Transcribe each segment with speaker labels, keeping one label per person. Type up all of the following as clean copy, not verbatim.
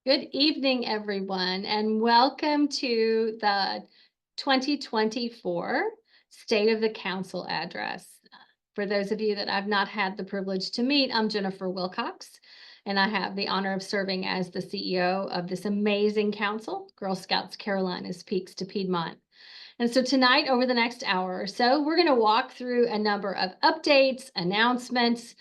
Speaker 1: Good evening, everyone, and welcome to the 2024 State of the Council address. For those of you that I've not had the privilege to meet, I'm Jennifer Wilcox, and I have the honor of serving as the CEO of this amazing council, Girl Scouts Carolinas Peaks to Piedmont. And so tonight, over the next hour or so, we're going to walk through a number of updates, announcements,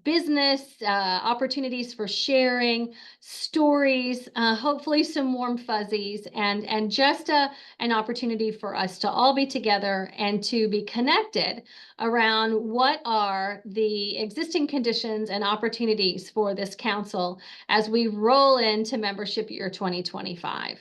Speaker 1: business opportunities for sharing, stories, hopefully some warm fuzzies, and just an opportunity for us to all be together and to be connected around what are the existing conditions and opportunities for this council as we roll into membership year 2025.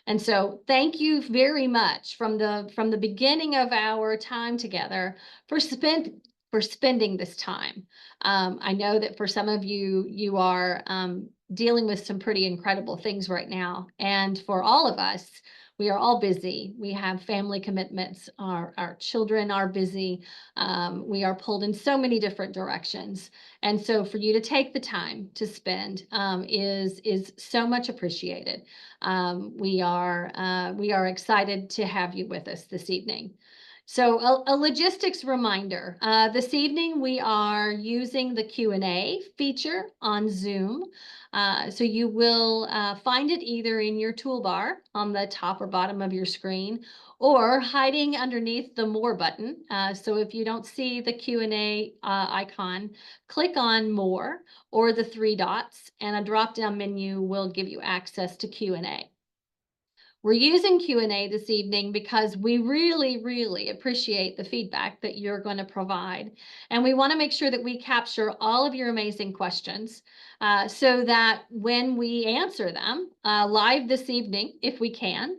Speaker 1: And so thank you very much from the beginning of our time together for spending this time. I know that for some of you, you are dealing with some pretty incredible things right now. And for all of us, we are all busy. We have family commitments. Our children are busy. We are pulled in so many different directions. And so for you to take the time to spend is so much appreciated. We are excited to have you with us this evening. So a logistics reminder, this evening we are using the Q&A feature on Zoom. So you will find it either in your toolbar on the top or bottom of your screen or hiding underneath the More button. So if you don't see the Q&A icon, click on More or the three dots and a drop-down menu will give you access to Q&A. We're using Q&A this evening because we really appreciate the feedback that you're going to provide. And we want to make sure that we capture all of your amazing questions so that when we answer them live this evening, if we can,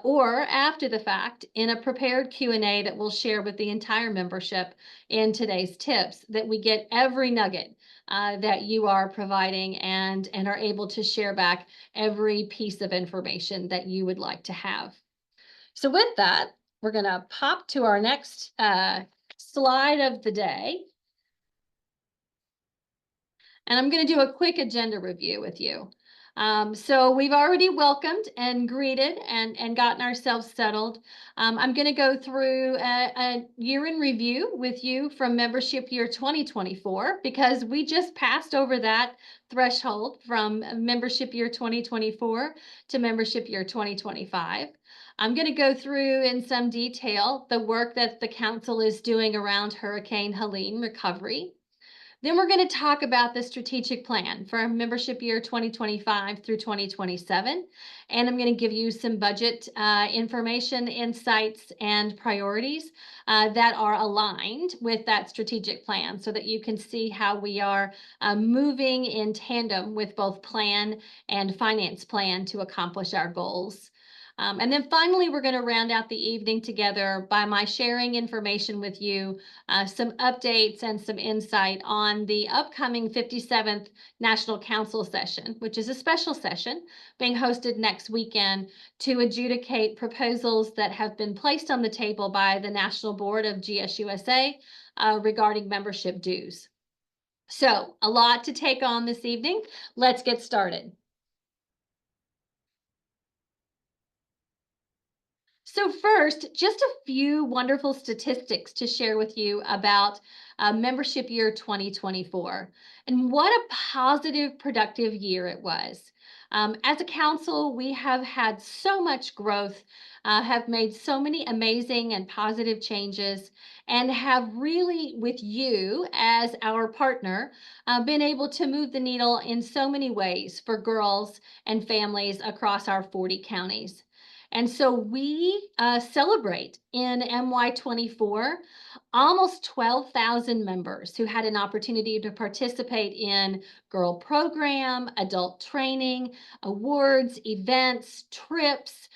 Speaker 1: or after the fact in a prepared Q&A that we'll share with the entire membership in today's tips, that we get every nugget that you are providing and are able to share back every piece of information that you would like to have. So with that, we're going to pop to our next slide of the day. And I'm going to do a quick agenda review with you. So we've already welcomed and greeted and gotten ourselves settled. I'm going to go through a year in review with you from membership year 2024 because we just passed over that threshold from membership year 2024 to membership year 2025. I'm going to go through in some detail the work that the council is doing around Hurricane Helene recovery. Then we're going to talk about the strategic plan for membership year 2025 through 2027. And I'm going to give you some budget information, insights, and priorities that are aligned with that strategic plan so that you can see how we are moving in tandem with both plan and finance plan to accomplish our goals. And then finally, we're going to round out the evening together by my sharing information with you, some updates and some insight on the upcoming 57th National Council session, which is a special session being hosted next weekend to adjudicate proposals that have been placed on the table by the National Board of GSUSA regarding membership dues. So a lot to take on this evening. Let's get started. So first, just a few wonderful statistics to share with you about membership year 2024 and what a positive, productive year it was. As a council, we have had so much growth, have made so many amazing and positive changes, and have really, with you as our partner, been able to move the needle in so many ways for girls and families across our 40 counties. And so we celebrate in MY24 almost 12,000 members who had an opportunity to participate in girl program, adult training, awards, events, trips,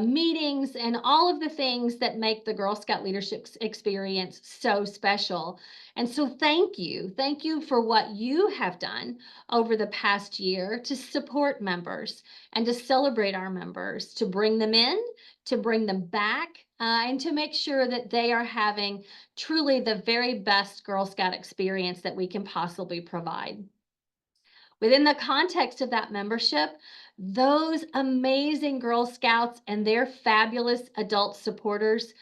Speaker 1: meetings, and all of the things that make the Girl Scout leadership experience so special. And so thank you. Thank you for what you have done over the past year to support members and to celebrate our members, to bring them in, to bring them back, and to make sure that they are having truly the very best Girl Scout experience that we can possibly provide. Within the context of that membership, those amazing Girl Scouts and their fabulous adult supporters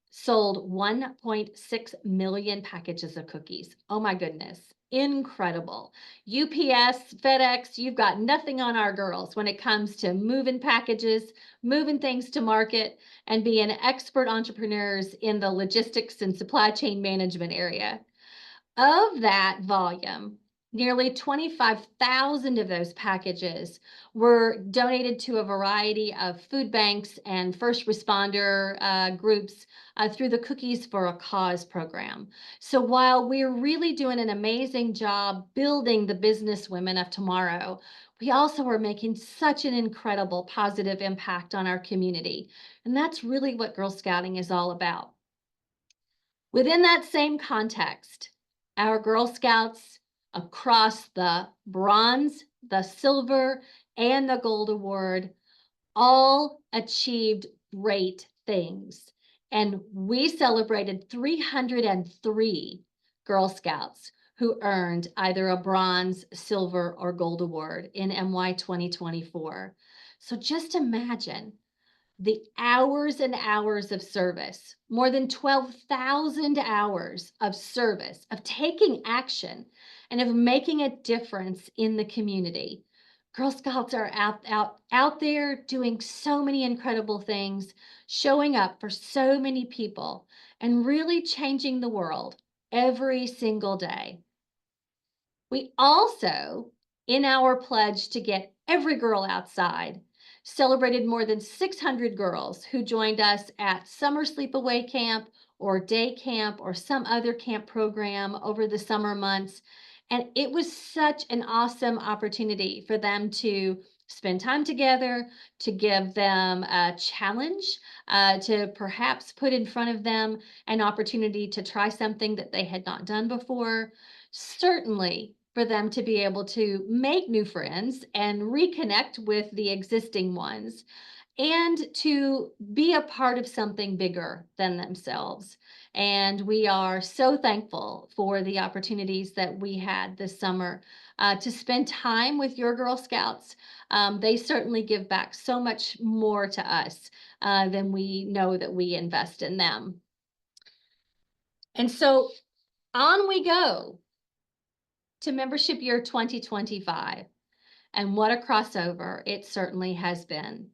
Speaker 1: sold 1.6 million packages of cookies. Oh my goodness. Incredible. UPS, FedEx, you've got nothing on our girls when it comes to moving packages, moving things to market, and being expert entrepreneurs in the logistics and supply chain management area. Of that volume, nearly 25,000 of those packages were donated to a variety of food banks and first responder groups through the Cookies for a Cause program. So while we're really doing an amazing job building the business women of tomorrow, we also are making such an incredible positive impact on our community. And that's really what Girl Scouting is all about. Within that same context, our Girl Scouts across the bronze, the silver, and the gold award all achieved great things. And we celebrated 303 Girl Scouts who earned either a bronze, silver, or gold award in MY 2024. So just imagine the hours and hours of service, more than 12,000 hours of service, of taking action, and of making a difference in the community. Girl Scouts are out there doing so many incredible things, showing up for so many people, and really changing the world every single day. We also, in our pledge to get every girl outside, celebrated more than 600 girls who joined us at summer sleepaway camp or day camp or some other camp program over the summer months. And it was such an awesome opportunity for them to spend time together, to give them a challenge, to perhaps put in front of them an opportunity to try something that they had not done before. Certainly for them to be able to make new friends and reconnect with the existing ones and to be a part of something bigger than themselves. And we are so thankful for the opportunities that we had this summer to spend time with your Girl Scouts. They certainly give back so much more to us than we know that we invest in them. And so on we go to membership year 2025. And what a crossover it certainly has been.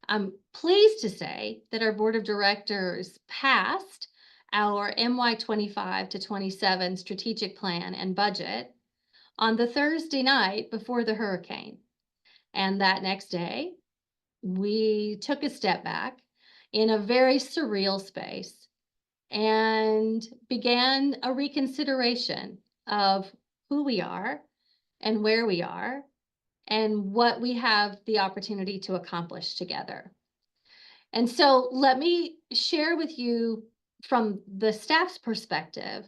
Speaker 1: I'm pleased to say that our board of directors passed our MY 25 to 27 strategic plan and budget on the Thursday night before the hurricane. And that next day, we took a step back in a very surreal space and began a reconsideration of who we are and where we are and what we have the opportunity to accomplish together. And so let me share with you from the staff's perspective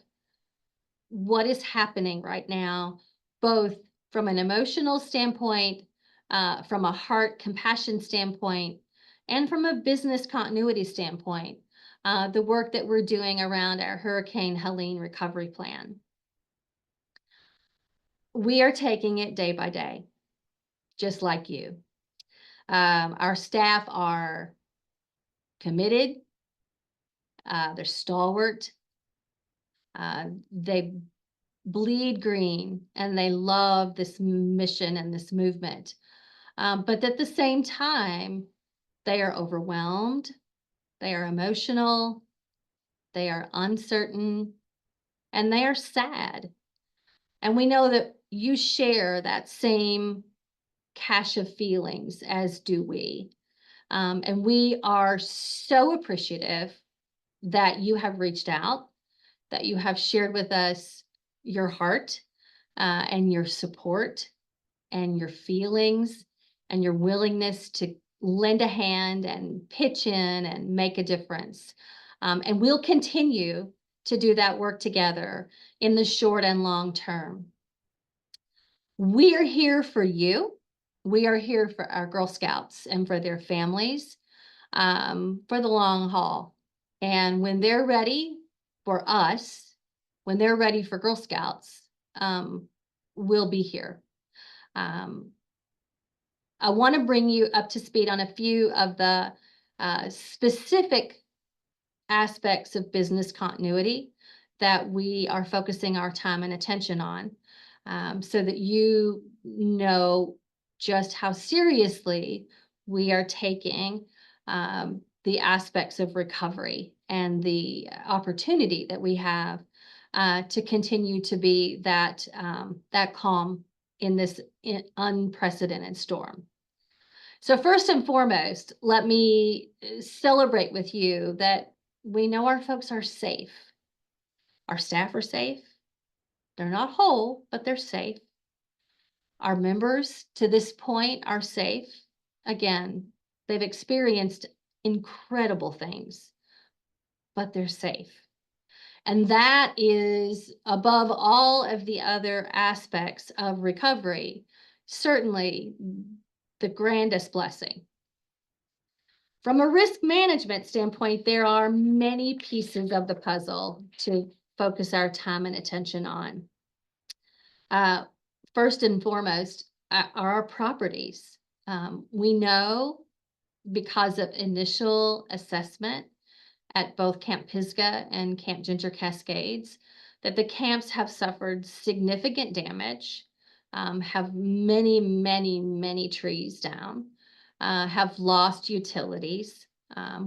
Speaker 1: what is happening right now, both from an emotional standpoint, from a heart compassion standpoint, and from a business continuity standpoint, the work that we're doing around our Hurricane Helene recovery plan. We are taking it day by day, just like you. Our staff are committed, they're stalwart, they bleed green, and they love this mission and this movement. But at the same time, they are overwhelmed, they are emotional, they are uncertain, and they are sad. And we know that you share that same cache of feelings, as do we. And we are so appreciative that you have reached out, that you have shared with us your heart and your support and your feelings and your willingness to lend a hand and pitch in and make a difference. And we'll continue to do that work together in the short and long term. We are here for you. We are here for our Girl Scouts and for their families for the long haul. And when they're ready for us, when they're ready for Girl Scouts, we'll be here. I want to bring you up to speed on a few of the specific aspects of business continuity that we are focusing our time and attention on, so that you know just how seriously we are taking the aspects of recovery and the opportunity that we have to continue to be that calm in this unprecedented storm. So first and foremost, let me celebrate with you that we know our folks are safe. Our staff are safe. They're not whole, but they're safe. Our members to this point are safe. Again, they've experienced incredible things, but they're safe. And that is above all of the other aspects of recovery, certainly the grandest blessing. From a risk management standpoint, there are many pieces of the puzzle to focus our time and attention on. First and foremost are our properties. We know because of initial assessment at both Camp Pisgah and Camp Ginger Cascades that the camps have suffered significant damage, have many, many, many trees down, have lost utilities.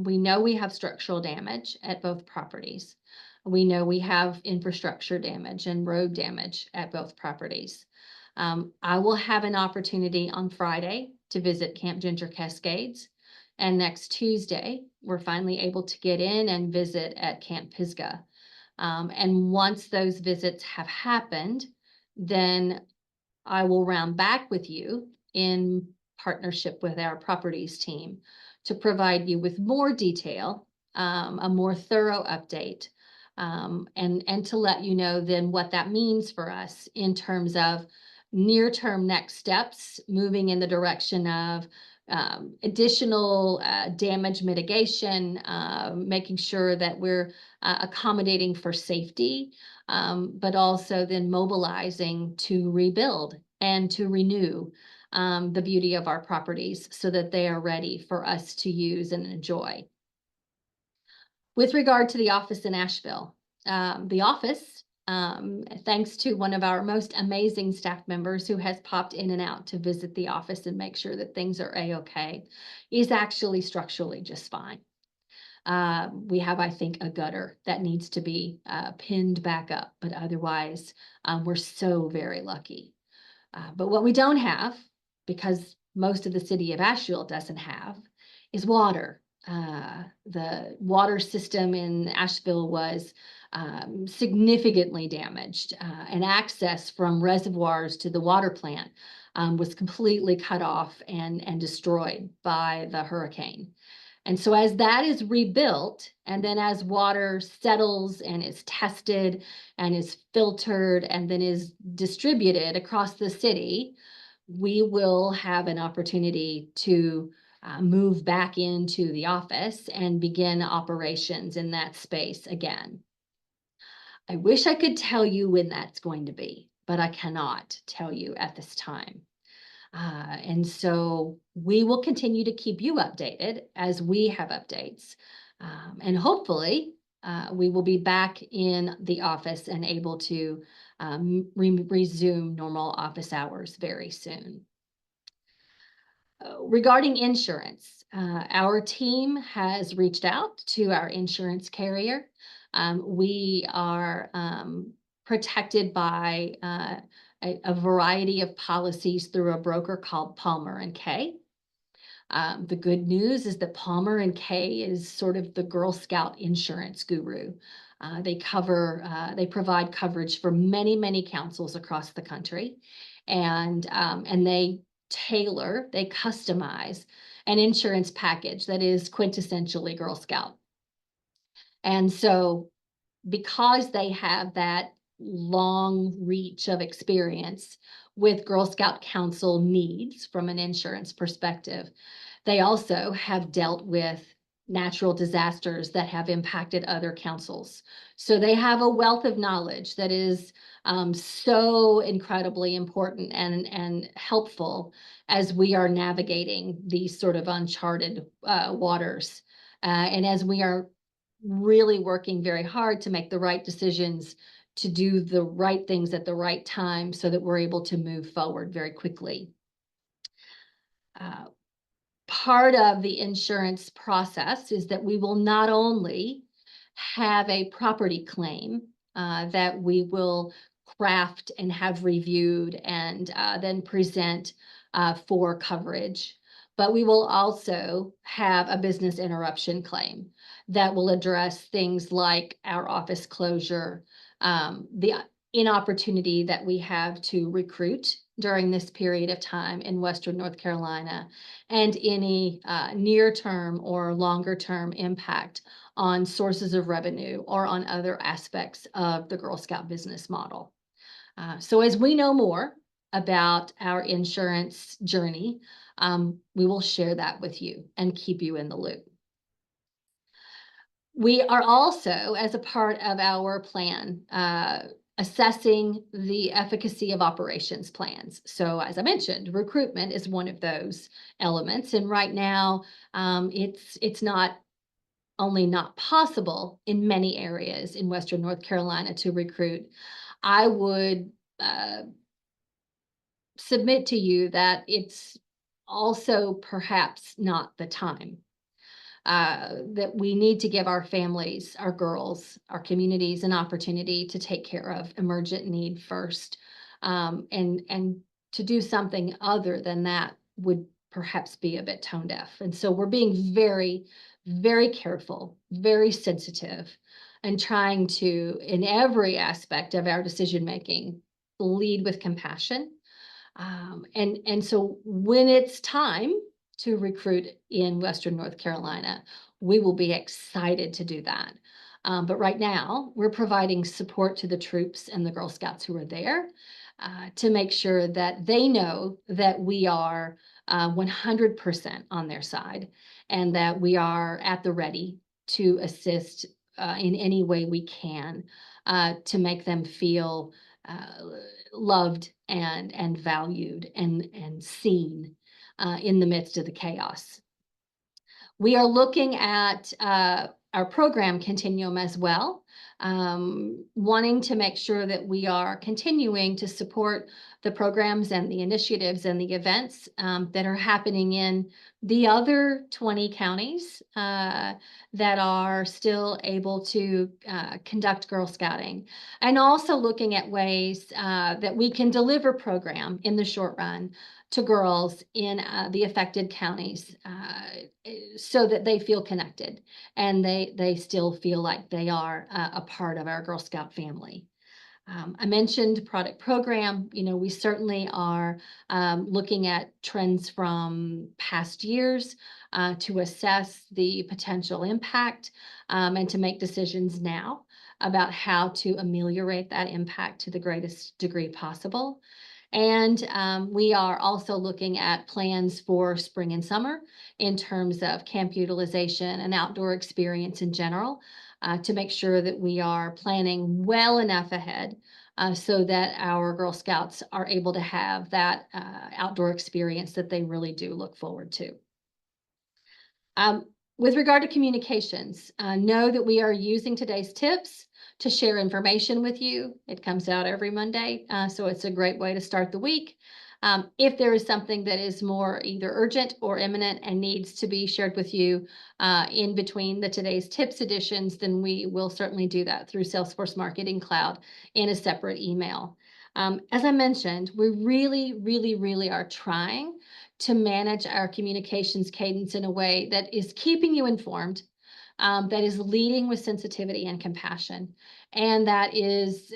Speaker 1: We know we have structural damage at both properties. We know we have infrastructure damage and road damage at both properties. I will have an opportunity on Friday to visit Camp Ginger Cascades. And next Tuesday, we're finally able to get in and visit at Camp Pisgah. And once those visits have happened, then I will round back with you in partnership with our properties team to provide you with more detail, a more thorough update, and to let you know then what that means for us in terms of near-term next steps, moving in the direction of additional damage mitigation, making sure that we're accommodating for safety, but also then mobilizing to rebuild and to renew the beauty of our properties so that they are ready for us to use and enjoy. With regard to the office in Asheville, the office, thanks to one of our most amazing staff members who has popped in and out to visit the office and make sure that things are a-okay, is actually structurally just fine. We have, I think, a gutter that needs to be pinned back up, but otherwise, we're so very lucky. But what we don't have, because most of the city of Asheville doesn't have, is water. The water system in Asheville was significantly damaged, and access from reservoirs to the water plant was completely cut off and destroyed by the hurricane. And so as that is rebuilt, and then as water settles and is tested and is filtered and then is distributed across the city, we will have an opportunity to move back into the office and begin operations in that space again. I wish I could tell you when that's going to be, but I cannot tell you at this time. And so we will continue to keep you updated as we have updates. And hopefully we will be back in the office and able to resume normal office hours very soon. Regarding insurance, our team has reached out to our insurance carrier. We are protected by a variety of policies through a broker called Palmer & Kay. The good news is that Palmer & Kay is sort of the Girl Scout insurance guru. They provide coverage for many, many councils across the country, and they customize an insurance package that is quintessentially Girl Scout. And so because they have that long reach of experience with Girl Scout Council needs from an insurance perspective, they also have dealt with natural disasters that have impacted other councils. So they have a wealth of knowledge that is so incredibly important and helpful as we are navigating these sort of uncharted waters. And as we are really working very hard to make the right decisions, to do the right things at the right time so that we're able to move forward very quickly. Uh, Part of the insurance process is that we will not only have a property claim that we will craft and have reviewed and then present for coverage, but we will also have a business interruption claim that will address things like our office closure, the inopportunity that we have to recruit during this period of time in Western North Carolina, and any near-term or longer-term impact on sources of revenue or on other aspects of the Girl Scout business model. So as we know more about our insurance journey, we will share that with you and keep you in the loop. We are also, as a part of our plan, assessing the efficacy of operations plans. So as I mentioned, recruitment is one of those elements. And right now, it's not only not possible in many areas in Western North Carolina to recruit. I would submit to you that it's also perhaps not the time. That we need to give our families, our girls, our communities an opportunity to take care of emergent need first. And to do something other than that would perhaps be a bit tone deaf. And so we're being very, very careful, very sensitive, and trying to, in every aspect of our decision making, lead with compassion. And so when it's time to recruit in Western North Carolina, we will be excited to do that. But right now, we're providing support to the troops and the Girl Scouts who are there to make sure that they know that we are 100% on their side and that we are at the ready to assist in any way we can to make them feel loved and valued and seen in the midst of the chaos. We are looking at our program continuum as well, wanting to make sure that we are continuing to support the programs and the initiatives and the events that are happening in the other 20 counties that are still able to conduct Girl Scouting, and also looking at ways that we can deliver program in the short run to girls in the affected counties so that they feel connected and they still feel like they are a part of our Girl Scout family. I mentioned product program. You know, we certainly are looking at trends from past years to assess the potential impact and to make decisions now about how to ameliorate that impact to the greatest degree possible. And we are also looking at plans for spring and summer in terms of camp utilization and outdoor experience in general to make sure that we are planning well enough ahead so that our Girl Scouts are able to have that outdoor experience that they really do look forward to. With regard to communications, know that we are using today's tips to share information with you. It comes out every Monday, so it's a great way to start the week. If there is something that is more either urgent or imminent and needs to be shared with you in between the today's tips editions, then we will certainly do that through Salesforce Marketing Cloud in a separate email. As I mentioned, we really are trying to manage our communications cadence in a way that is keeping you informed, that is leading with sensitivity and compassion, and that is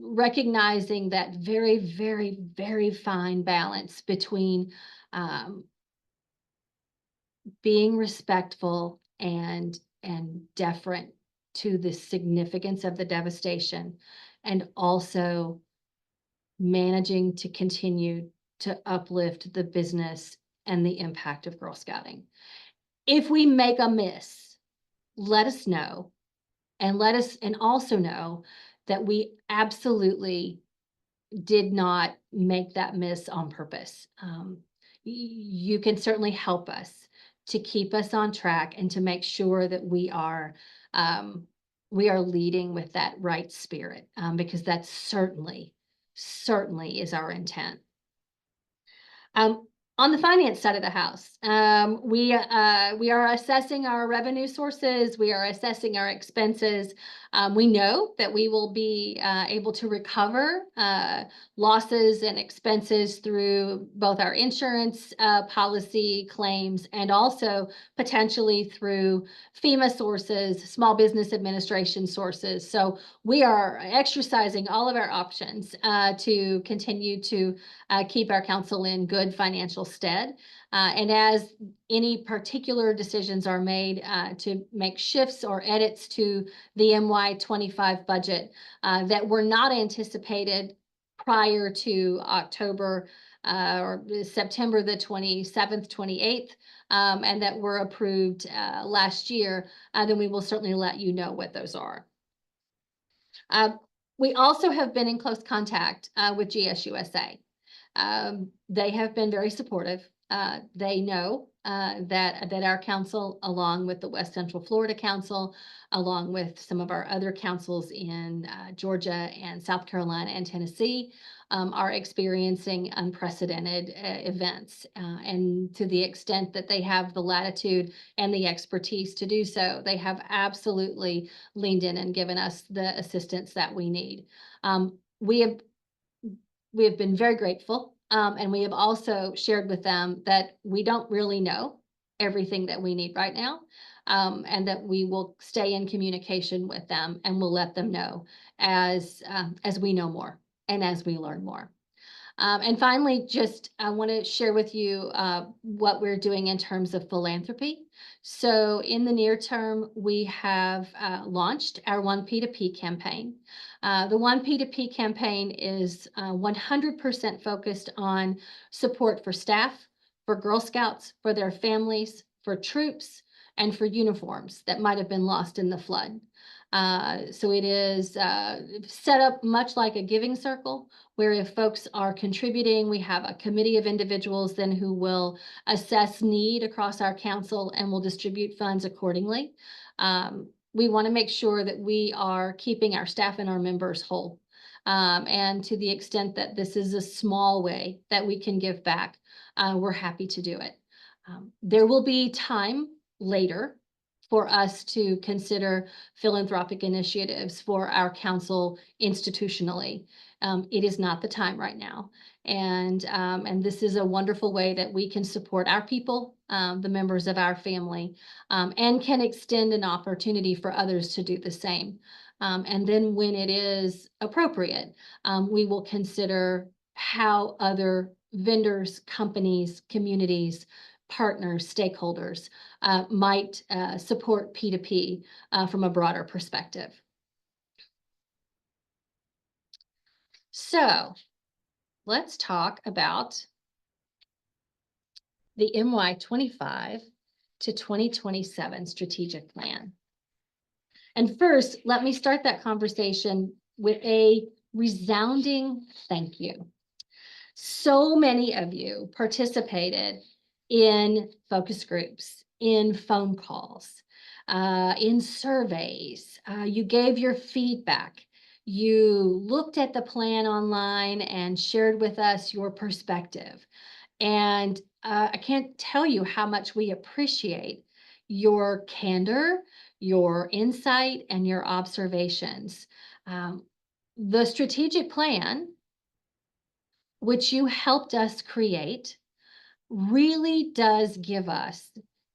Speaker 1: recognizing that very fine balance between being respectful and deferent to the significance of the devastation, and also managing to continue to uplift the business and the impact of Girl Scouting. If we make a miss, let us know, and also know that we absolutely did not make that miss on purpose. You can certainly help us to keep us on track and to make sure that um, we are leading with that right spirit, because that's certainly is our intent. Um, on the finance side of the house, we are assessing our revenue sources. We are assessing our expenses. We know that we will be able to recover losses and expenses through both our insurance policy claims and also potentially through FEMA sources, Small Business Administration sources. So we are exercising all of our options to continue to keep our council in good financial stead. And as any particular decisions are made to make shifts or edits to the MY25 budget that were not anticipated prior to October or September the 27th, 28th, and that were approved last year, then we will certainly let you know what those are. We also have been in close contact with GSUSA. They have been very supportive. They know that our council, along with the West Central Florida Council, along with some of our other councils in Georgia and South Carolina and Tennessee, are experiencing unprecedented events. And to the extent that they have the latitude and the expertise to do so, they have absolutely leaned in and given us the assistance that we need. We have been very grateful, and we have also shared with them that we don't really know everything that we need right now, and that we will stay in communication with them and we'll let them know as we know more and as we learn more. And finally, just I want to share with you what we're doing in terms of philanthropy. So in the near term, we have launched our 1P2P campaign. The 1P2P campaign is 100% focused on support for staff, for Girl Scouts, for their families, for troops, and for uniforms that might have been lost in the flood. So it is set up much like a giving circle, where if folks are contributing, we have a committee of individuals then who will assess need across our council and will distribute funds accordingly. We want to make sure that we are keeping our staff and our members whole. And to the extent that this is a small way that we can give back, we're happy to do it. There will be time later for us to consider philanthropic initiatives for our council institutionally. It is not the time right now. And this is a wonderful way that we can support our people, the members of our family, and can extend an opportunity for others to do the same. And then when it is appropriate, we will consider how other vendors, companies, communities, partners, stakeholders might support P2P from a broader perspective. So let's talk about the MY25 to 2027 strategic plan. And first, let me start that conversation with a resounding thank you. So many of you participated in focus groups, in phone calls, in surveys. You gave your feedback. You looked at the plan online and shared with us your perspective. And I can't tell you how much we appreciate your candor, your insight, and your observations. The strategic plan, which you helped us create, really does give us,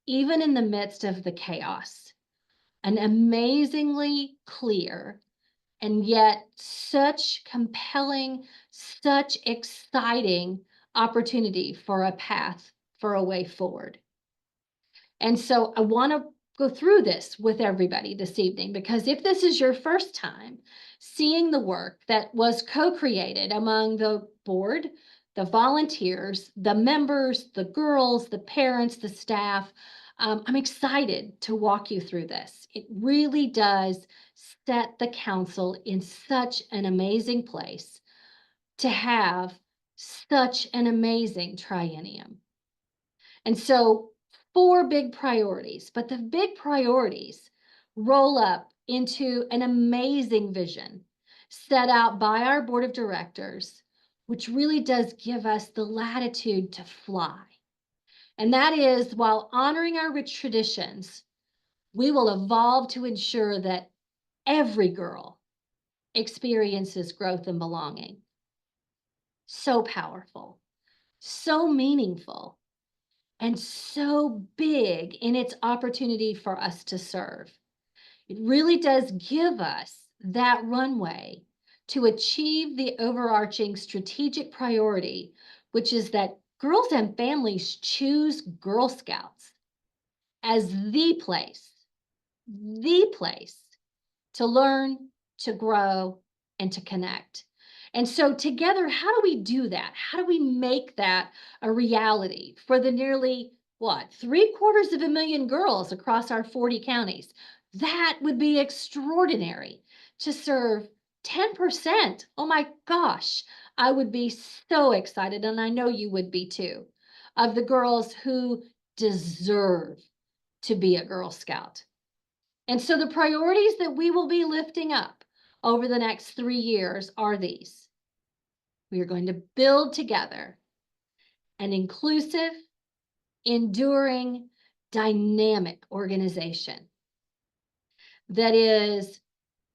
Speaker 1: even in the midst of the chaos, an amazingly clear and yet such compelling, such exciting opportunity for a path, for a way forward. And so I want to go through this with everybody this evening, because if this is your first time seeing the work that was co-created among the board, the volunteers, the members, the girls, the parents, the staff, I'm excited to walk you through this. It really does set the council in such an amazing place to have such an amazing triennium. And so, four big priorities, but the big priorities roll up into an amazing vision set out by our board of directors, which really does give us the latitude to fly. And that is, while honoring our rich traditions, we will evolve to ensure that every girl experiences growth and belonging. So powerful, so meaningful, and so big in its opportunity for us to serve. It really does give us that runway to achieve the overarching strategic priority, which is that girls and families choose Girl Scouts as the place to learn, to grow, and to connect. And so, together, how do we do that? How do we make that a reality for the nearly, what, 750,000 girls across our 40 counties? That would be extraordinary to serve 10%. Oh my gosh, I would be so excited, and I know you would be too, of the girls who deserve to be a Girl Scout. And so the priorities that we will be lifting up over the next 3 years are these. We are going to build together an inclusive, enduring, dynamic organization that is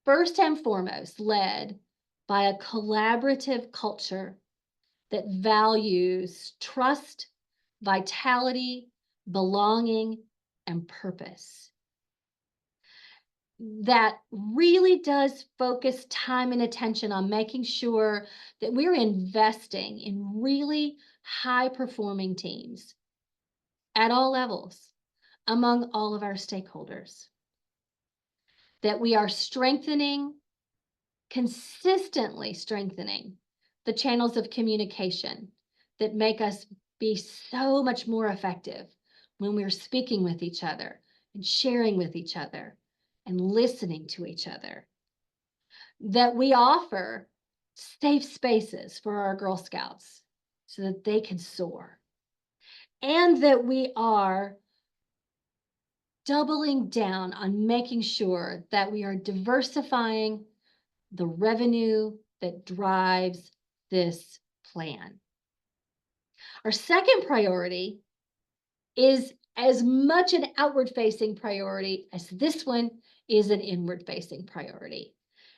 Speaker 1: first and foremost led by a collaborative culture that values trust, vitality, belonging, and purpose. That really does focus time and attention on making sure that we're investing in really high performing teams at all levels among all of our stakeholders. That we are consistently strengthening the channels of communication that make us be so much more effective when we're speaking with each other and sharing with each other and listening to each other. That we offer safe spaces for our Girl Scouts so that they can soar. And that we are doubling down on making sure that we are diversifying the revenue that drives this plan. Our second priority is as much an outward-facing priority as this one is an inward-facing priority.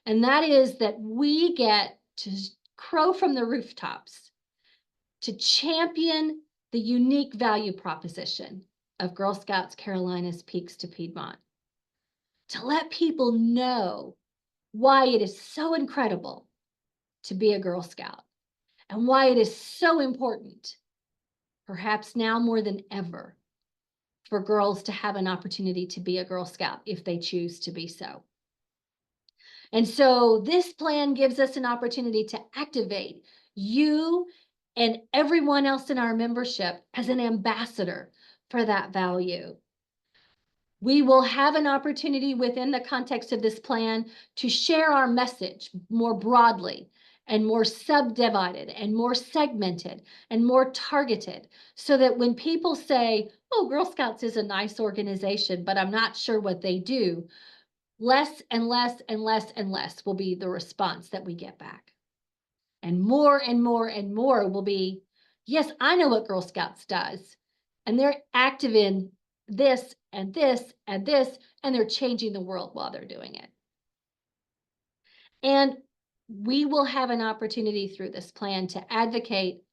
Speaker 1: And that is that we get to crow from the rooftops to champion the unique value proposition of Girl Scouts Carolinas Peaks to Piedmont. To let people know why it is so incredible to be a Girl Scout and why it is so important, perhaps now more than ever, for girls to have an opportunity to be a Girl Scout if they choose to be so. And so this plan gives us an opportunity to activate you and everyone else in our membership as an ambassador for that value. We will have an opportunity within the context of this plan to share our message more broadly and more subdivided and more segmented and more targeted, so that when people say, oh, Girl Scouts is a nice organization, but I'm not sure what they do, less and less and less and less will be the response that we get back. And more and more and more will be, yes, I know what Girl Scouts does. And they're active in this and this and this, and they're changing the world while they're doing it. And we will have an opportunity through this plan to advocate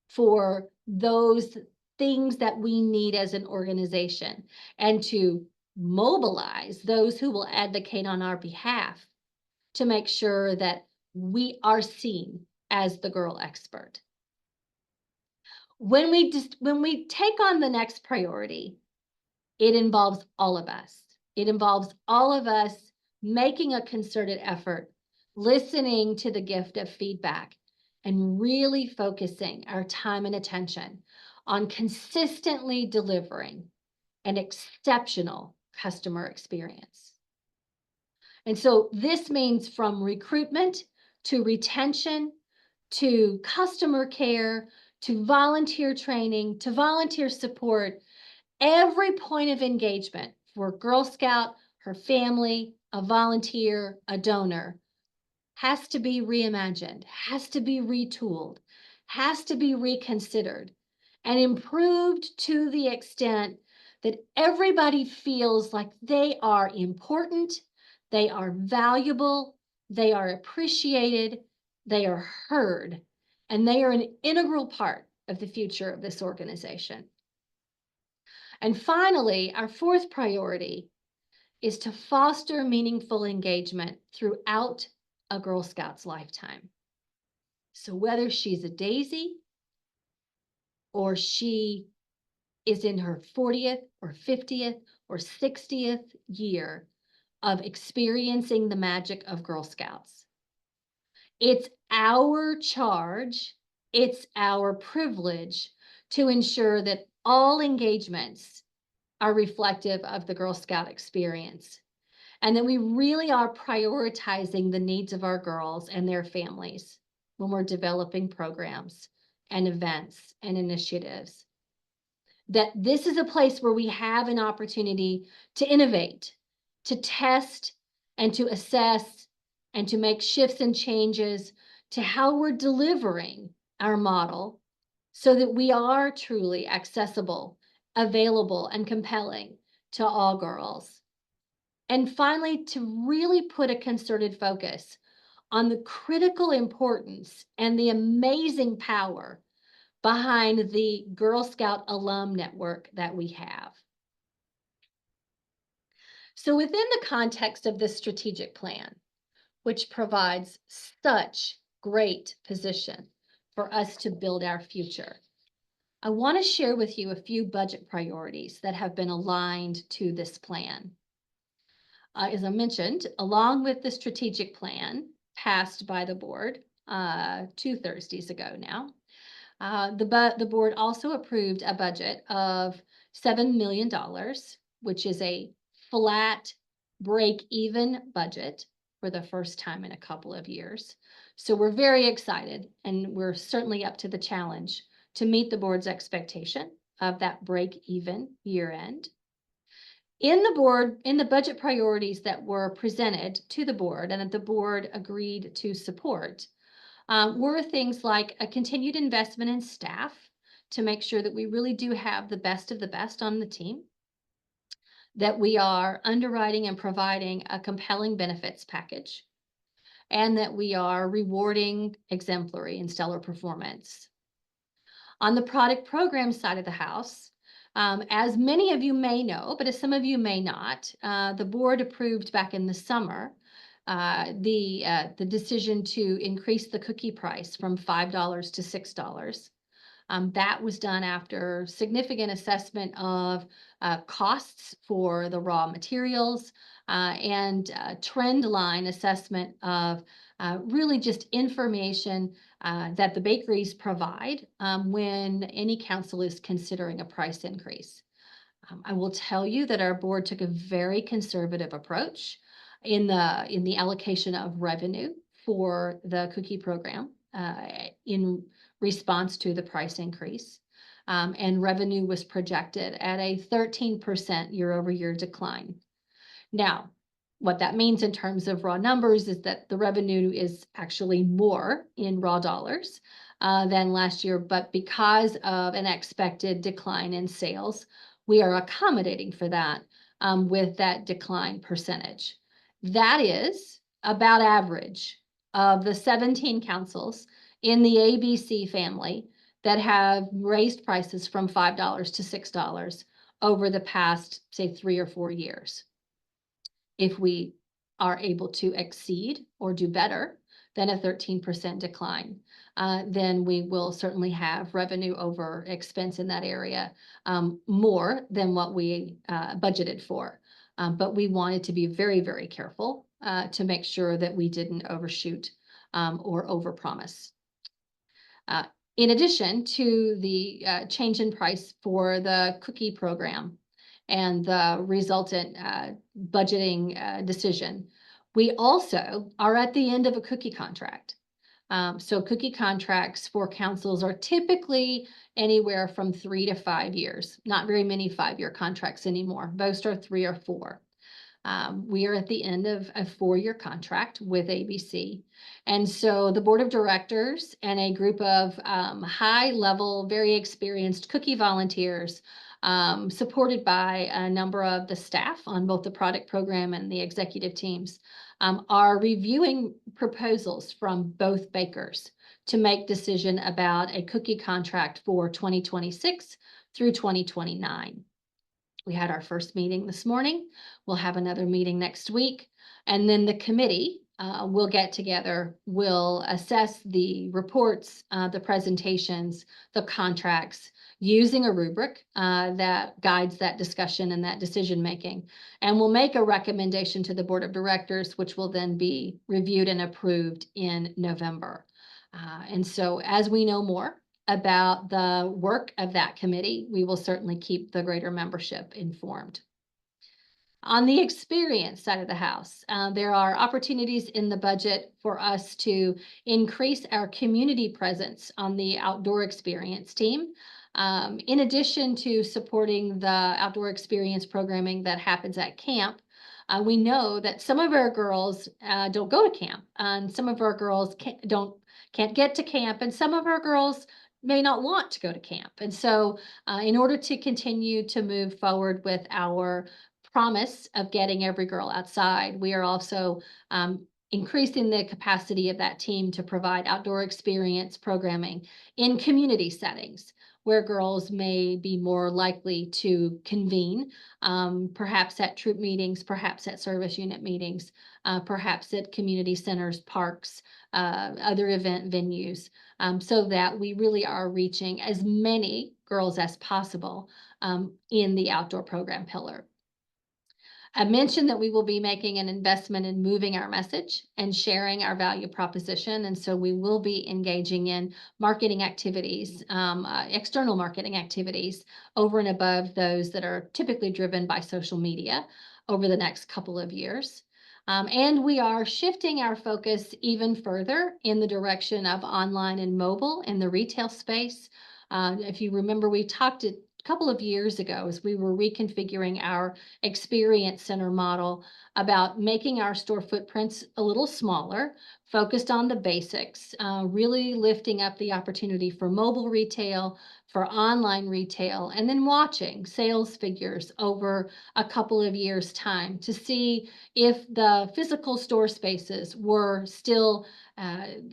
Speaker 1: for those things that we need as an organization and to mobilize those who will advocate on our behalf to make sure that we are seen as the girl expert. When we take on the next priority, it involves all of us. It involves all of us making a concerted effort, listening to the gift of feedback, and really focusing our time and attention on consistently delivering an exceptional customer experience. And so this means from recruitment to retention to customer care to volunteer training to volunteer support, every point of engagement for Girl Scout, her family, a volunteer, a donor has to be reimagined, has to be retooled, has to be reconsidered, and improved to the extent that everybody feels like they are important, they are valuable, they are appreciated, they are heard, and they are an integral part of the future of this organization. And finally, our fourth priority is to foster meaningful engagement throughout a Girl Scout's lifetime. So whether she's a daisy or she is in her 40th or 50th or 60th year of experiencing the magic of Girl Scouts, it's our charge, it's our privilege to ensure that all engagements are reflective of the Girl Scout experience, and that we really are prioritizing the needs of our girls and their families when we're developing programs and events and initiatives. That this is a place where we have an opportunity to innovate, to test, and to assess, and to make shifts and changes to how we're delivering our model so that we are truly accessible, available, and compelling to all girls. And finally, to really put a concerted focus on the critical importance and the amazing power behind the Girl Scout alum network that we have. So within the context of this strategic plan, which provides such great position for us to build our future, I want to share with you a few budget priorities that have been aligned to this plan. As I mentioned, along with the strategic plan passed by the board 2 Thursdays ago now, the board also approved a budget of $7 million, which is a flat break-even budget for the first time in a couple of years. So we're very excited, and we're certainly up to the challenge to meet the board's expectation of that break-even year end. In the budget priorities that were presented to the board and that the board agreed to support, were things like a continued investment in staff to make sure that we really do have the best of the best on the team, that we are underwriting and providing a compelling benefits package, and that we are rewarding exemplary and stellar performance. On the product program side of the house, as many of you may know, but as some of you may not, the board approved back in the summer the decision to increase the cookie price from $5 to $6. That was done after significant assessment of costs for the raw materials and trend line assessment of really just information that the bakeries provide when any council is considering a price increase. I will tell you that our board took a very conservative approach in the allocation of revenue for the cookie program in response to the price increase. And revenue was projected at a 13% year-over-year decline. Now, what that means in terms of raw numbers is that the revenue is actually more in raw dollars than last year, but because of an expected decline in sales, we are accommodating for that with that decline percentage. That is about average of the 17 councils in the ABC family that have raised prices from $5 to $6 over the past, say, 3 or 4 years. If we are able to exceed or do better than a 13% decline, then we will certainly have revenue over expense in that area more than what we budgeted for. But we wanted to be very, very careful to make sure that we didn't overshoot or overpromise. In addition to the change in price for the cookie program and the resultant budgeting decision. We also are at the end of a cookie contract. So cookie contracts for councils are typically anywhere from 3 to 5 years. Not very many 5-year contracts anymore. Most are 3 or 4. We are at the end of a 4-year contract with ABC. And so the board of directors and a group of high-level, very experienced cookie volunteers, supported by a number of the staff on both the product program and the executive teams, are reviewing proposals from both bakers to make decision about a cookie contract for 2026 through 2029. We had our first meeting this morning. We'll have another meeting next week. And then the committee will get together, will assess the reports, the presentations, the contracts, using a rubric that guides that discussion and that decision making. And we'll make a recommendation to the board of directors, which will then be reviewed and approved in November. And so as we know more about the work of that committee, we will certainly keep the greater membership informed. On the experience side of the house, there are opportunities in the budget for us to increase our community presence on the outdoor experience team. In addition to supporting the outdoor experience programming that happens at camp, we know that some of our girls don't go to camp, and some of our girls can't get to camp, and some of our girls may not want to go to camp. And so in order to continue to move forward with our promise of getting every girl outside, we are also increasing the capacity of that team to provide outdoor experience programming in community settings where girls may be more likely to convene, perhaps at troop meetings, perhaps at service unit meetings, perhaps at community centers, parks, other event venues, so that we really are reaching as many girls as possible in the outdoor program pillar. I mentioned that we will be making an investment in moving our message and sharing our value proposition. And so we will be engaging in marketing activities, external marketing activities over and above those that are typically driven by social media over the next couple of years. And we are shifting our focus even further in the direction of online and mobile in the retail space. If you remember, we talked a couple of years ago as we were reconfiguring our experience center model about making our store footprints a little smaller, focused on the basics, really lifting up the opportunity for mobile retail, for online retail, and then watching sales figures over a couple of years' time to see if the physical store spaces were still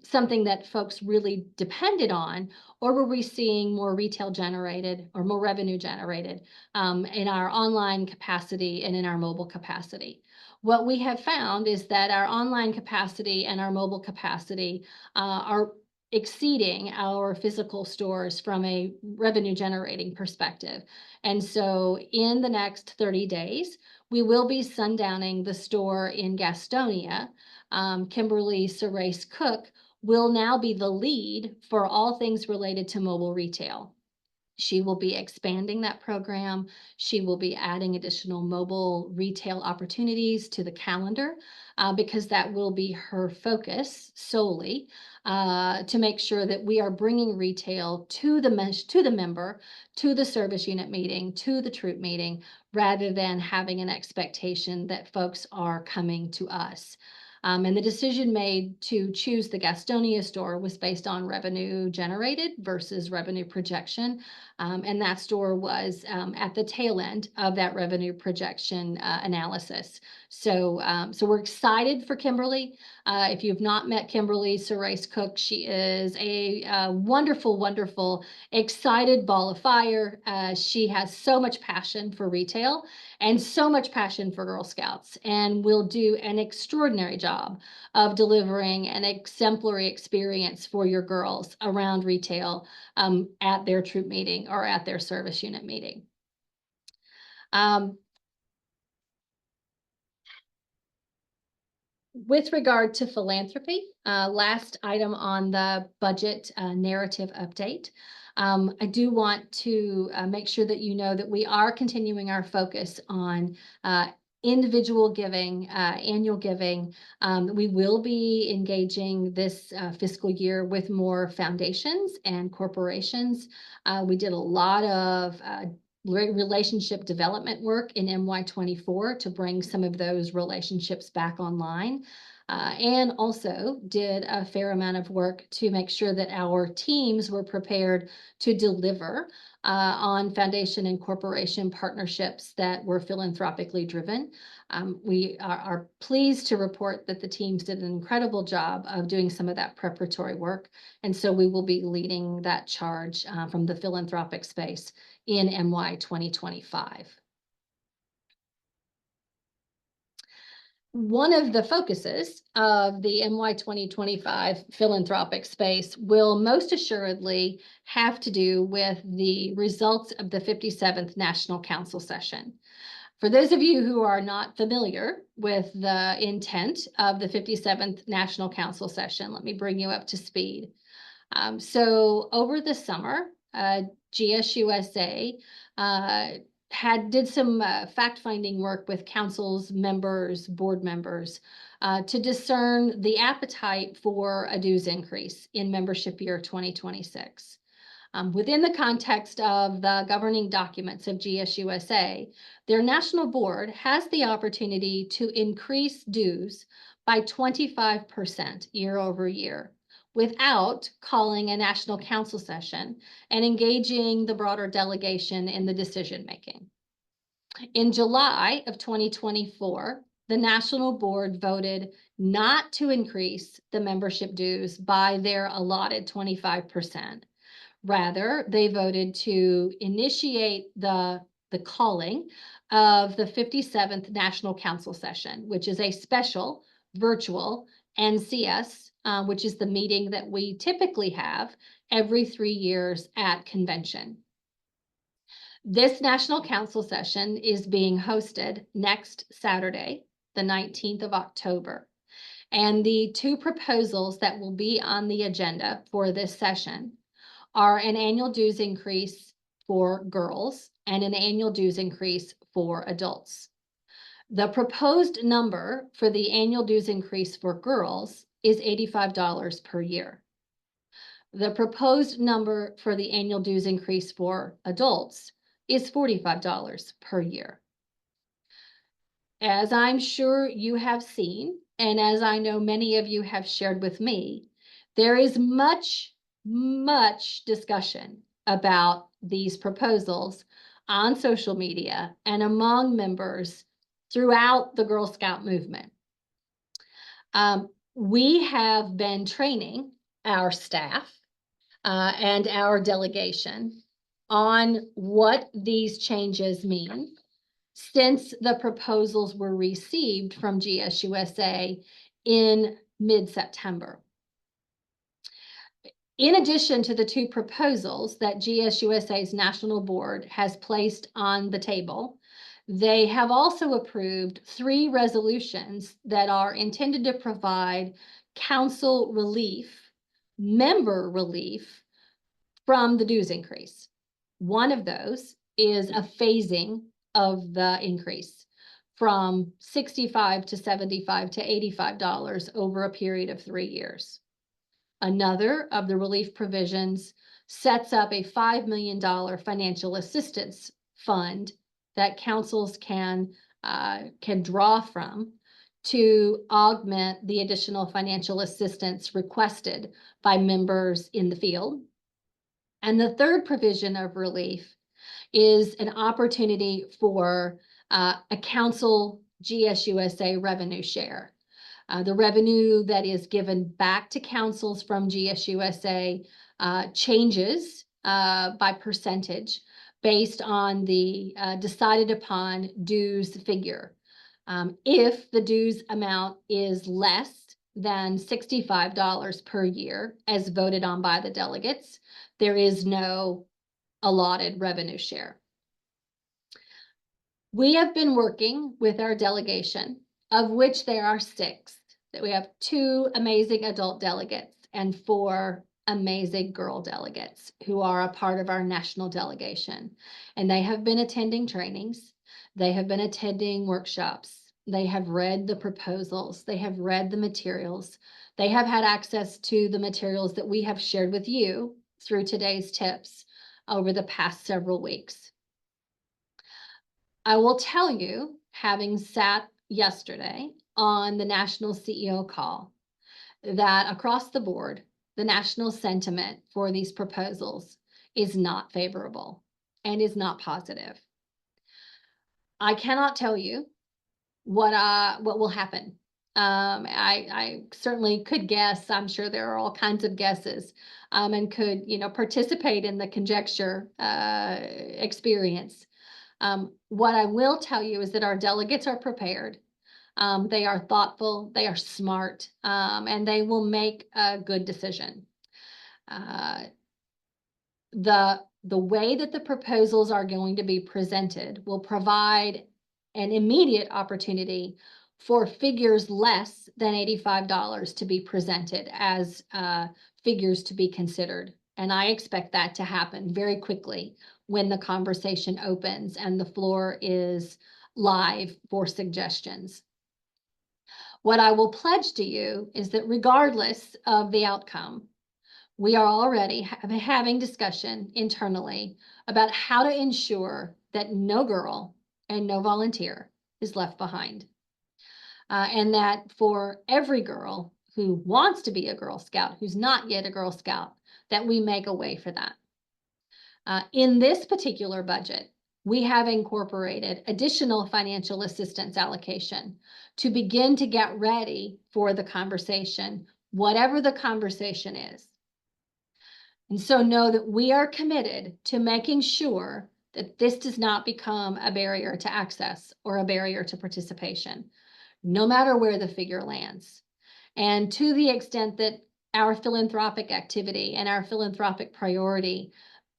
Speaker 1: something that folks really depended on, or were we seeing more retail generated or more revenue generated in our online capacity and in our mobile capacity? What we have found is that our online capacity and our mobile capacity are exceeding our physical stores from a revenue generating perspective. And so in the next 30 days, we will be sundowning the store in Gastonia. Kimberly Serace Cook will now be the lead for all things related to mobile retail. She will be expanding that program. She will be adding additional mobile retail opportunities to the calendar because that will be her focus solely to make sure that we are bringing retail to the member, to the service unit meeting, to the troop meeting, rather than having an expectation that folks are coming to us. And the decision made to choose the Gastonia store was based on revenue generated versus revenue projection. And that store was at the tail end of that revenue projection analysis. So we're excited for Kimberly. If you've not met Kimberly Serace Cook, she is a wonderful, wonderful, excited ball of fire. She has so much passion for retail and so much passion for Girl Scouts, and will do an extraordinary job of delivering an exemplary experience for your girls around retail at their troop meeting or at their service unit meeting. With regard to philanthropy, last item on the budget narrative update, I do want to make sure that you know that we are continuing our focus on individual giving, annual giving. We will be engaging this fiscal year with more foundations and corporations. We did a lot of relationship development work in MY24 to bring some of those relationships back online. And also did a fair amount of work to make sure that our teams were prepared to deliver on foundation and corporation partnerships that were philanthropically driven. We are pleased to report that the teams did an incredible job of doing some of that preparatory work. And so we will be leading that charge from the philanthropic space in MY 2025. One of the focuses of the MY 2025 philanthropic space will most assuredly have to do with the results of the 57th National Council session. For those of you who are not familiar with the intent of the 57th National Council session, let me bring you up to speed. So over the summer, GSUSA did some fact-finding work with councils, members, board members to discern the appetite for a dues increase in membership year 2026. Within the context of the governing documents of GSUSA, their national board has the opportunity to increase dues by 25% year over year, without calling a national council session and engaging the broader delegation in the decision-making. In July of 2024, the national board voted not to increase the membership dues by their allotted 25%. Rather, they voted to initiate the calling of the 57th National Council session, which is a special virtual NCS, which is the meeting that we typically have every 3 years at convention. This National Council session is being hosted next Saturday, the 19th of October. And the two proposals that will be on the agenda for this session are an annual dues increase for girls and an annual dues increase for adults. The proposed number for the annual dues increase for girls is $85 per year. The proposed number for the annual dues increase for adults is $45 per year. As I'm sure you have seen, and as I know many of you have shared with me, there is much discussion about these proposals on social media and among members throughout the Girl Scout movement. We have been training our staff and our delegation on what these changes mean since the proposals were received from GSUSA in mid-September. In addition to the two proposals that GSUSA's National Board has placed on the table, they have also approved 3 resolutions that are intended to provide council relief, member relief from the dues increase. One of those is a phasing of the increase from $65 to $75 to $85 over a period of 3 years. Another of the relief provisions sets up a $5 million financial assistance fund that councils can draw from to augment the additional financial assistance requested by members in the field. And the third provision of relief is an opportunity for a council GSUSA revenue share. The revenue that is given back to councils from GSUSA changes by percentage based on the decided upon dues figure. If the dues amount is less than $65 per year, as voted on by the delegates, there is no allotted revenue share. We have been working with our delegation, of which there are 6, that we have 2 amazing adult delegates and 4 amazing girl delegates who are a part of our national delegation. And they have been attending trainings, they have been attending workshops, they have read the proposals, they have read the materials, they have had access to the materials that we have shared with you through today's tips over the past several weeks. I will tell you, having sat yesterday on the national CEO call, that across the board, the national sentiment for these proposals is not favorable and is not positive. I cannot tell you what will happen. I certainly could guess. I'm sure there are all kinds of guesses, and could participate in the conjecture experience. What I will tell you is that our delegates are prepared. They are thoughtful, they are smart, and they will make a good decision. Uh, the way that the proposals are going to be presented will provide an immediate opportunity for figures less than $85 to be presented as figures to be considered. And I expect that to happen very quickly when the conversation opens and the floor is live for suggestions. What I will pledge to you is that regardless of the outcome, we are already having discussion internally about how to ensure that no girl and no volunteer is left behind. And that for every girl who wants to be a Girl Scout, who's not yet a Girl Scout, that we make a way for that. In this particular budget, we have incorporated additional financial assistance allocation to begin to get ready for the conversation, whatever the conversation is. And so know that we are committed to making sure that this does not become a barrier to access or a barrier to participation, no matter where the figure lands. And to the extent that our philanthropic activity and our philanthropic priority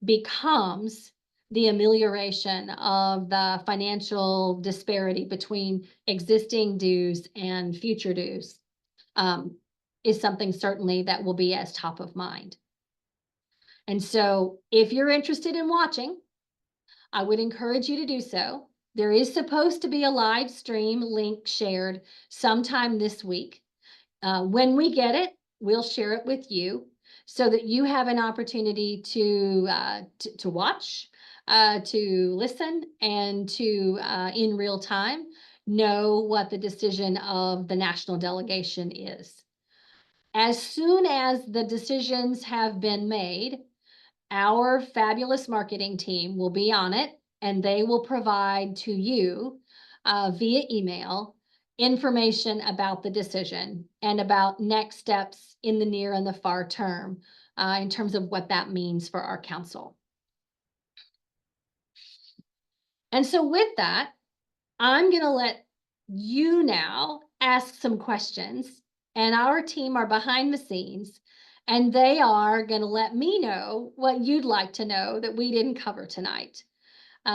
Speaker 1: becomes the amelioration of the financial disparity between existing dues and future dues, is something certainly that will be as top of mind. And so if you're interested in watching, I would encourage you to do so. There is supposed to be a live stream link shared sometime this week. When we get it, we'll share it with you so that you have an opportunity to watch, to listen, and to in real time know what the decision of the national delegation is. As soon as the decisions have been made, our fabulous marketing team will be on it, and they will provide to you via email information about the decision and about next steps in the near and the far term in terms of what that means for our council. And so with that, I'm going to let you now ask some questions, and our team are behind the scenes, and they are going to let me know what you'd like to know that we didn't cover tonight.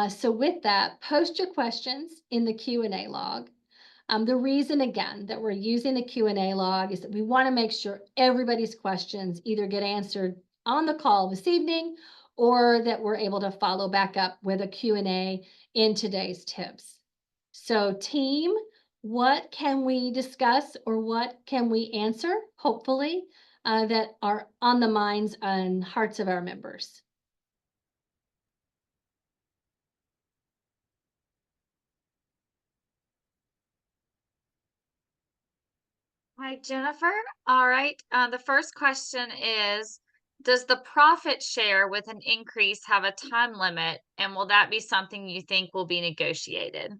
Speaker 1: So with that, post your questions in the Q&A log. The reason, again, that we're using the Q&A log is that we want to make sure everybody's questions either get answered on the call this evening or that we're able to follow back up with a Q&A in today's tips. So team, what can we discuss or what can we answer, hopefully, that are on the minds and hearts of our members?
Speaker 2: Hi, Jennifer. All right. The first question is, does the profit share with an increase have a time limit, and will that be something you think will be negotiated?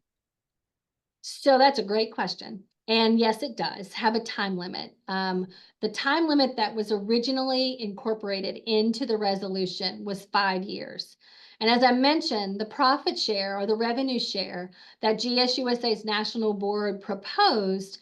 Speaker 1: So that's a great question. And yes, it does have a time limit. The time limit that was originally incorporated into the resolution was 5 years. And as I mentioned, the profit share or the revenue share that GSUSA's national board proposed,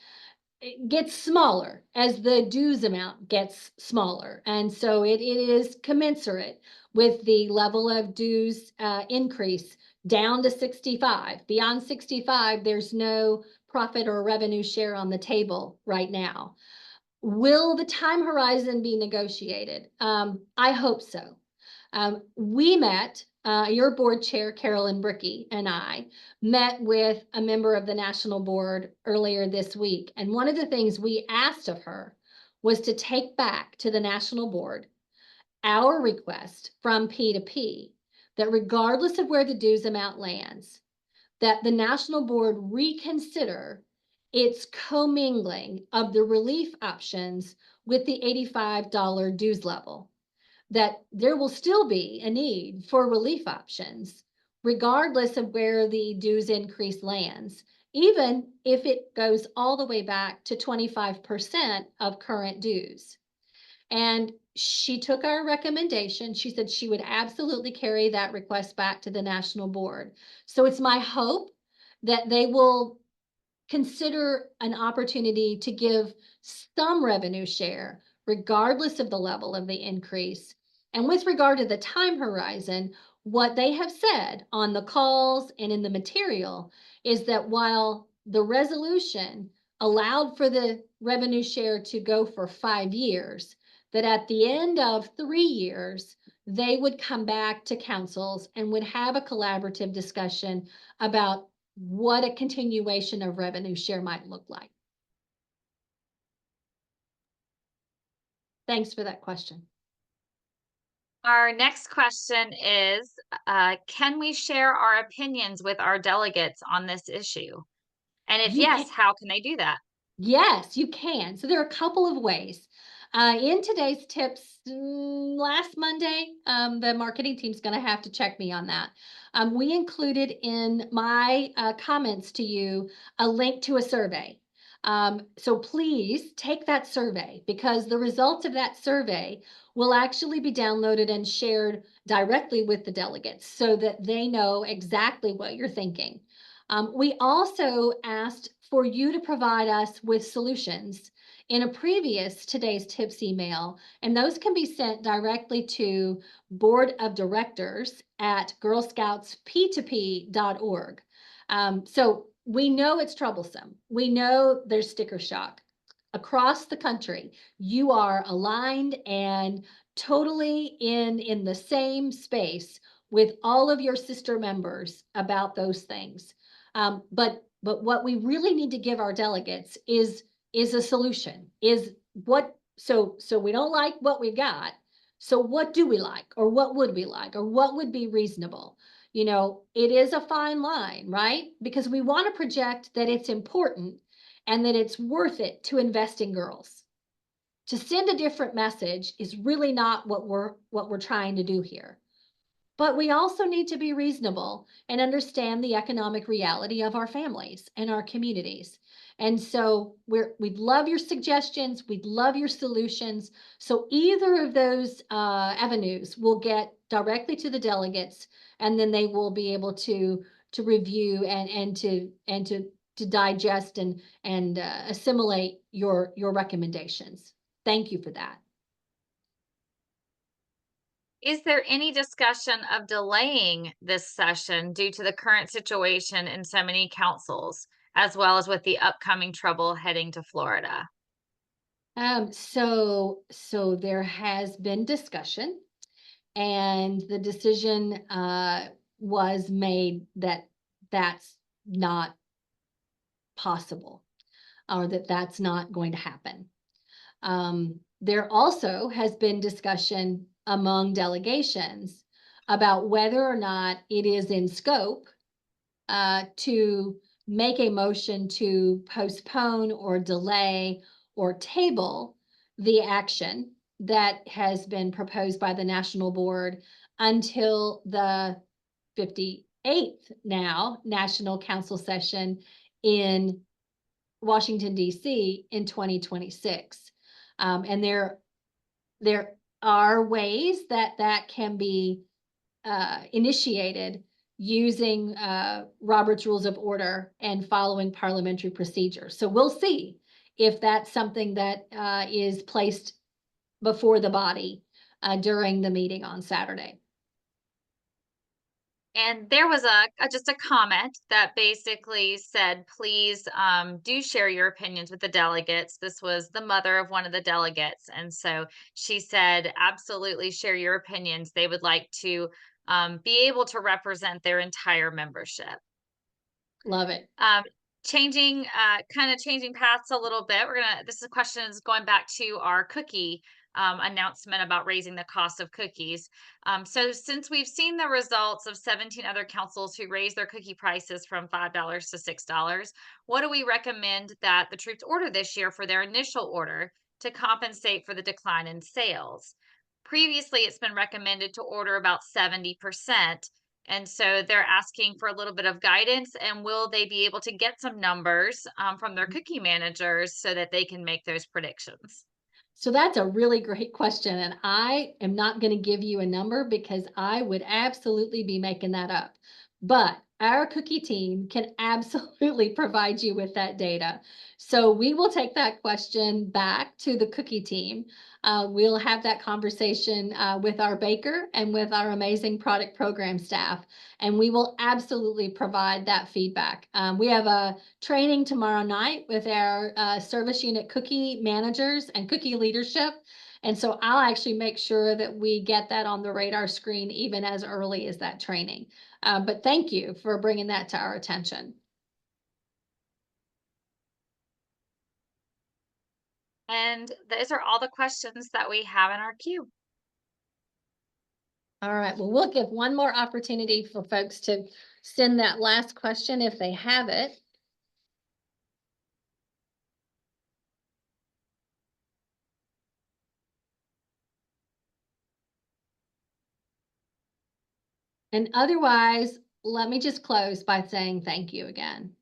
Speaker 1: it gets smaller as the dues amount gets smaller. And so it is commensurate with the level of dues increase down to 65. Beyond 65, there's no profit or revenue share on the table right now. Will the time horizon be negotiated? I hope so. We met, your board chair, Carolyn Brickey, and I met with a member of the national board earlier this week. And one of the things we asked of her was to take back to the national board our request from P2P that regardless of where the dues amount lands, that the national board reconsider its commingling of the relief options with the $85 dues level, that there will still be a need for relief options, regardless of where the dues increase lands, even if it goes all the way back to 25% of current dues. And she took our recommendation. She said she would absolutely carry that request back to the national board. So it's my hope that they will consider an opportunity to give some revenue share, regardless of the level of the increase. And with regard to the time horizon, what they have said on the calls and in the material is that while the resolution allowed for the revenue share to go for 5 years, that at the end of 3 years, they would come back to councils and would have a collaborative discussion about what a continuation of revenue share might look like. Thanks for that question.
Speaker 2: Our next question is, can we share our opinions with our delegates on this issue? And if
Speaker 1: You
Speaker 2: yes,
Speaker 1: can,
Speaker 2: how can they do that?
Speaker 1: yes, you can. So there are a couple of ways. In today's tips, last Monday, the marketing team's going to have to check me on that. We included in my comments to you a link to a survey. So please take that survey because the results of that survey will actually be downloaded and shared directly with the delegates so that they know exactly what you're thinking. We also asked for you to provide us with solutions in a previous today's tips email, and those can be sent directly to board of directors at girlscoutsp2p.org. So we know it's troublesome. We know there's sticker shock. Across the country, you are aligned and totally in the same space with all of your sister members about those things. But what we really need to give our delegates is a solution. Is what so we don't like what we got. So what do we like, or what would we like, or what would be reasonable? You know, it is a fine line, right? Because we want to project that it's important and that it's worth it to invest in girls. To send a different message is really not what we're trying to do here. But we also need to be reasonable and understand the economic reality of our families and our communities. And so we'd love your suggestions. We'd love your solutions. So either of those avenues will get directly to the delegates, and then they will be able to review and to digest and assimilate your recommendations. Thank you for that.
Speaker 2: Is there any discussion of delaying this session due to the current situation in so many councils, as well as with the upcoming trouble heading to Florida?
Speaker 1: So there has been discussion, and the decision was made that that's not possible, or that that's not going to happen. There also has been discussion among delegations about whether or not it is in scope to make a motion to postpone or delay or table the action that has been proposed by the National Board until the 58th now National Council session in Washington, D.C. in 2026. And there are ways that can be initiated using Robert's Rules of Order and following parliamentary procedure. So we'll see if that's something that is placed before the body during the meeting on Saturday.
Speaker 2: And there was just a comment that basically said, please do share your opinions with the delegates. This was the mother of one of the delegates. And so she said, absolutely share your opinions. They would like to be able to represent their entire membership.
Speaker 1: Love it.
Speaker 2: Um, kind of changing paths a little bit. This is question is going back to our cookie announcement about raising the cost of cookies. So since we've seen the results of 17 other councils who raised their cookie prices from $5 to $6, what do we recommend that the troops order this year for their initial order to compensate for the decline in sales? Previously, it's been recommended to order about 70%. And so they're asking for a little bit of guidance, and will they be able to get some numbers from their cookie managers so that they can make those predictions?
Speaker 1: So that's a really great question. And I am not going to give you a number because I would absolutely be making that up. But our cookie team can absolutely provide you with that data. So we will take that question back to the cookie team. We'll have that conversation with our baker and with our amazing product program staff, and we will absolutely provide that feedback. We have a training tomorrow night with our service unit cookie managers and cookie leadership. And so I'll actually make sure that we get that on the radar screen even as early as that training. But thank you for bringing that to our attention.
Speaker 2: And those are all the questions that we have in our queue.
Speaker 1: All right, well, we'll give one more opportunity for folks to send that last question if they have it. And otherwise, let me just close by saying thank you again.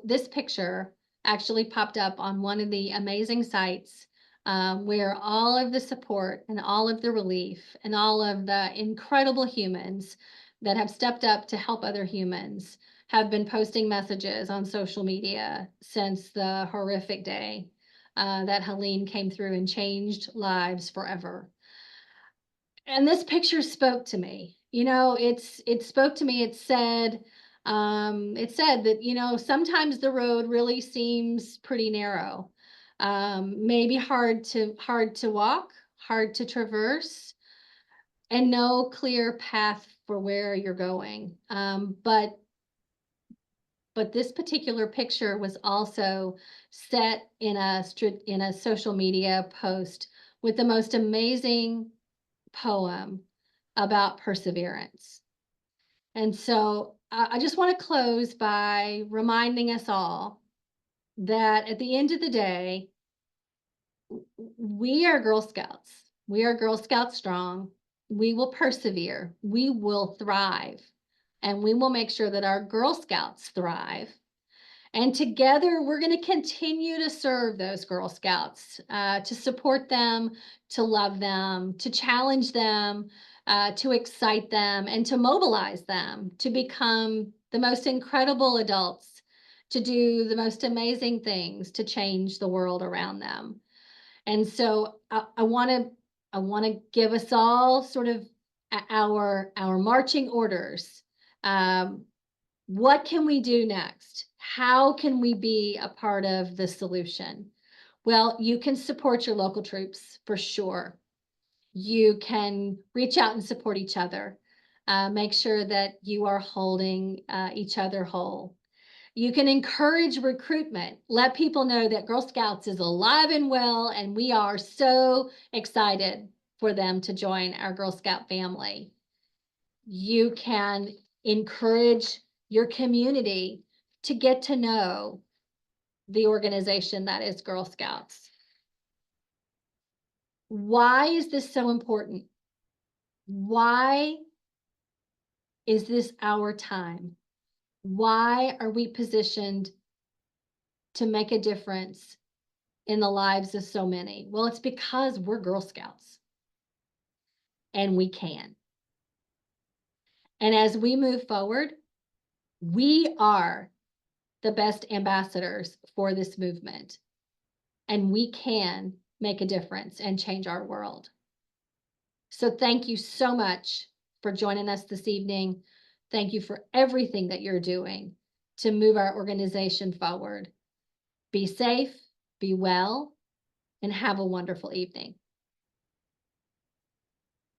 Speaker 1: This picture actually popped up on one of the amazing sites where all of the support and all of the relief and all of the incredible humans that have stepped up to help other humans have been posting messages on social media since the horrific day that Helene came through and changed lives forever. And this picture spoke to me. It spoke to me. It said that, sometimes the road really seems pretty narrow. Maybe hard to walk, hard to traverse, and no clear path for where you're going. But this particular picture was also set in a social media post with the most amazing poem about perseverance. And so I just want to close by reminding us all that at the end of the day, we are Girl Scouts. We are Girl Scouts strong. We will persevere. We will thrive. And we will make sure that our Girl Scouts thrive. And together, we're going to continue to serve those Girl Scouts, to support them, to love them, to challenge them, to excite them, and to mobilize them to become the most incredible adults, to do the most amazing things, to change the world around them. And so I want to give us all sort of our marching orders. What can we do next? How can we be a part of the solution? Well, you can support your local troops for sure. You can reach out and support each other. Make sure that you are holding each other whole. You can encourage recruitment. Let people know that Girl Scouts is alive and well, and we are so excited for them to join our Girl Scout family. You can encourage your community to get to know the organization that is Girl Scouts. Why is this so important? Why is this our time? Why are we positioned to make a difference in the lives of so many? Well, it's because we're Girl Scouts and we can. And as we move forward, we are the best ambassadors for this movement. And we can make a difference and change our world. So thank you so much for joining us this evening. Thank you for everything that you're doing to move our organization forward. Be safe, be well, and have a wonderful evening.